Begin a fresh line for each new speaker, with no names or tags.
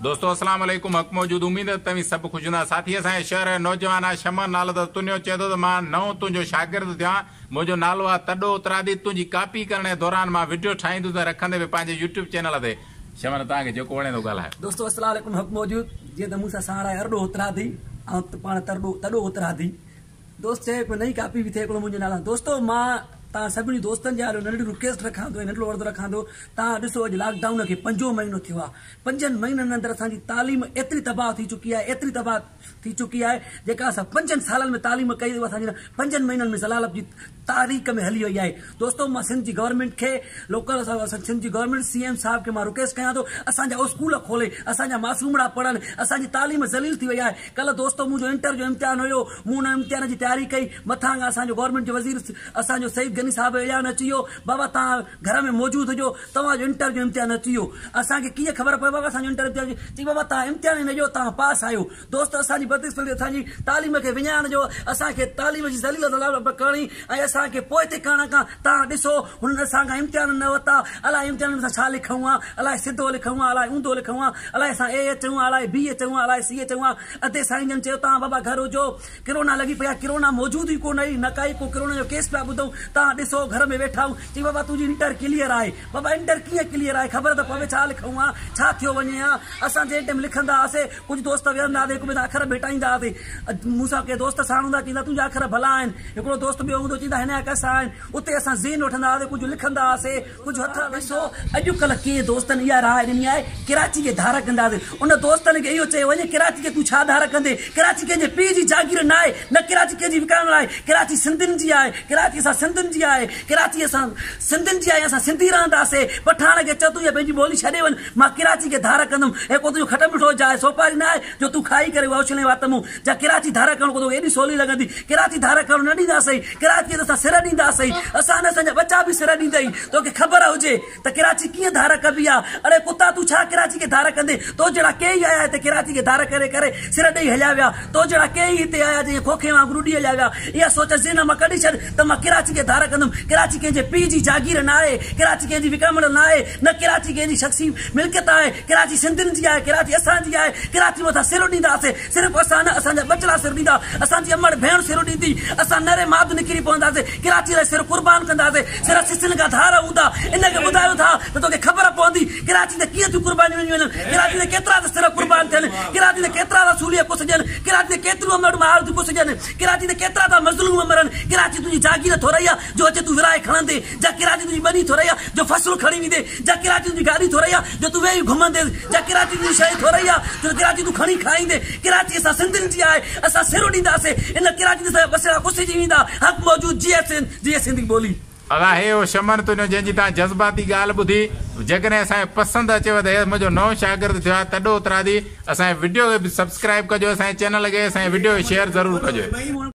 दोस्तों अस्सलाम वालेकुम। हक मौजूद उम्मीद है तव्हीं सब खुश हूंदा। साथी असांजे शहर नौजवान आहे शमन नालो त तुंहिंजो चए थो त मां नओं तुंहिंजो शागिर्द थियां। मुंहिंजो नालो आहे तॾो उतरादी। तुंहिंजी कॉपी करण जे दौरान मां वीडियो ठाहींदुसि त रखंदे बि पंहिंजे यूट्यूब चैनल ते। शमन तव्हांखे जेको वणे थो ॻाल्हाए।
दोस्तों अस्सलाम वालेकुम। हक मौजूद जीअं त मूंसां साण आहे अरड़ो उतरादी ऐं पाण तॾो उतरादी। दोस्त चए पियो नई कॉपी बि थिए हिकिड़ो मुंहिंजे नाला। दोस्तों मां तव्हां सभिनी दोस्तनि जे नंढी रिक्वेस्ट रखां थो, नंढो अर्ज़ु रखां थो। तव्हां ॾिसो अॼु लॉकडाउन खे 5 महीनो थियो आहे। 5 महीननि अंदरि असांजी तालीम एतिरी तबाह थी चुकी आहे, एतिरी तबाह थी चुकी आहे जेका असां 5 सालनि में तालीम कई असांजी 5 महीननि में ज़लालत जी तारीख़ में हली वई आहे। दोस्तों मां सिंध जी गवर्नमेंट खे लोकल सिंध जी गवर्नमेंट CM साहब खे मां रिक्वेस्ट कयां थो असांजा स्कूल खोले, असांजा मासूमड़ा पढ़नि, असांजी तालीम ज़लील थी वई आहे। कल्ह दोस्तों मुंहिंजो इंटर जो इम्तिहान हुयो, मूं हुन इम्तिहान जी तयारी कई। मथां खां असांजो गवर्नमेंट जो वज़ीर असांजो सईद गनी साहब ऐलान अची वियो, बाबा तव्हां घर में मौजूदु हुजो, तव्हांजो इंटर जो इम्तिहान अची वियो। असांखे कीअं ख़बर पए बाबा असांजो इंटर इम्तिहान चई बाबा तव्हां इम्तिहान ई न ॾियो, तव्हां पास आहियो। दोस्त असांजी बदकिस्मती असांजी तालीम खे विञाइण जो, असांखे तालीम जी ज़लील करणी ऐं असांखे पोइ ते करण खां तव्हां ॾिसो हुननि असांखां इम्तिहान न वरिता। अलाए इम्तिहान में असां छा लिखूं आहे, अलाए सिधो लिखूं आहे, अलाए ऊंधो लिखूं आहे, अलाए असां A चऊं, अलाए B चऊं, अलाए C चऊं। अधे साईं चयो तव्हां बाबा घर हुजो, किरोना लॻी पई आहे, किरोना मौजूदु ई कोन हुई, न काई को किरोना जो केस पिया ॿुधूं। तव्हां ॾिसो घर में वेठा आहियूं। चई बाबा तुंहिंजी इंटर क्लियर आहे। बाबा इंटर कीअं क्लियर आहे, ख़बर त पवे छा लिखूं आहे, छा थियो वञे आहे। असां जंहिं टाइम लिखंदा हुआसीं कुझु दोस्त वेहंदा हुआसीं, हिकु ॿिए सां अखर भेटाईंदा हुआसीं। मूंसां के दोस्त साण हूंदा चईंदा तुंहिंजा अखर भला आहिनि, हिकिड़ो दोस्त ॿियो हूंदो चईंदा हिन जा कसा आहिनि। उते असां ज़ेन वठंदा हुआसीं, कुझु लिखंदा हुआसीं, कुझु हथ। ॾिसो अॼुकल्ह के दोस्तनि इहा राह ॾिनी आहे कराची खे धार कंदासीं। उन दोस्तनि खे इहो चयो वञे कराची खे तूं छा धार कंदे, कराची कंहिंजे पीउ जी जागीर न आहे, न कराची कंहिंजी विकामण आहे। कराची सिंधियुनि जी आहे, कराची असां सिंधियुनि जी आहे, कराची असां सिंधियुनि जी आहे, असां सिंधी रहंदासीं। पठाण खे चओ तूं पंहिंजी ॿोली छॾे वञ, मां कराची खे धार कंदुमि। ऐं को तुंहिंजो खट मिठो जाए सोपारी न आहे जो तूं खाई करे उछले वातमूं जा कराची धार करणु को एॾी सवली लॻंदी। कराची धार करणु न ॾींदासीं, कराची असां सिर ॾींदासीं, असां न असांजा बचा बि सिर ॾींदई। तोखे ख़बर हुजे त कराची कीअं धार कबी आहे। अरे कुता तूं छा कराची खे धार कंदे, तो जहिड़ा के ई आया हिते कराची खे धार करे करे सिर ॾेई हलिया विया। तो जहिड़ा के ई हिते आया जीअं खोखे वांगुरु उॾी हलिया विया। इहा सोच ज़हन मां कढी छॾ त मां कराची खे धार कंदुमि। कराची कंहिंजे पीउ जी जागीर न आहे, कराची कंहिंजी विकामण न आहे, न कराची कंहिंजी शख़्सी मिल्कियत आहे। कराची सिंधियुनि जी आहे, कराची असांजी आहे। कराची मथां सिर ॾींदासीं, सिर्फ़ु असां न असांजा बचड़ा सिर ॾींदा, असांजी अमड़ भेण सिर ॾींदी, असां नरे माद निकिरी पवंदासीं, कराची लाइ सिर क़ुर्बान कंदासीं। सिर सिसिन खां धार हूंदा, इनखे ॿुधायो था त तोखे ख़बर पवंदी कराची ते कीअं थियूं क़ुर्बानियूं वञनि, कराची ते केतिरा त सिर क़ुर्बान थियनि, कराची ते केतिरा त सूलीअ कुसजनि, कराची ते केतिरियूं अमड़ मार थियूं कुसजनि, कराची ते केतिरा त मज़लूम मरनि। कराची तुंहिंजी जागीर थो रही आहे जो अचे तूं विराए खणंदे, जा कराची तुंहिंजी बनी थो रही आहे जो फसलु खणी वेंदे, जा कराची तुंहिंजी गाॾी थो रही आहे जो तूं वेही घुमंदे, जा कराची तुंहिंजी शइ थो रही आहे जो कराची तूं खणी खाईंदे। कराची असां सिंधियुनि जी आहे, असां सिर ॾींदासीं। इन कराची ते बसरा कुसिजी वेंदा। हक़ मौजूद जीअं सिंधी ॿोली।
अला हे हो शमन तुंहिंजो जंहिंजी तव्हां जज़्बाती ॻाल्हि ॿुधी। जेकॾहिं असांखे पसंदि अचेव त हे मुंहिंजो नओं शागिर्द थियो आहे तॾो उतरादी। असांजे वीडियो खे बि सब्सक्राइब कजो, असांजे चैनल खे, असांजे वीडियो खे शेयर ज़रूरु कजो।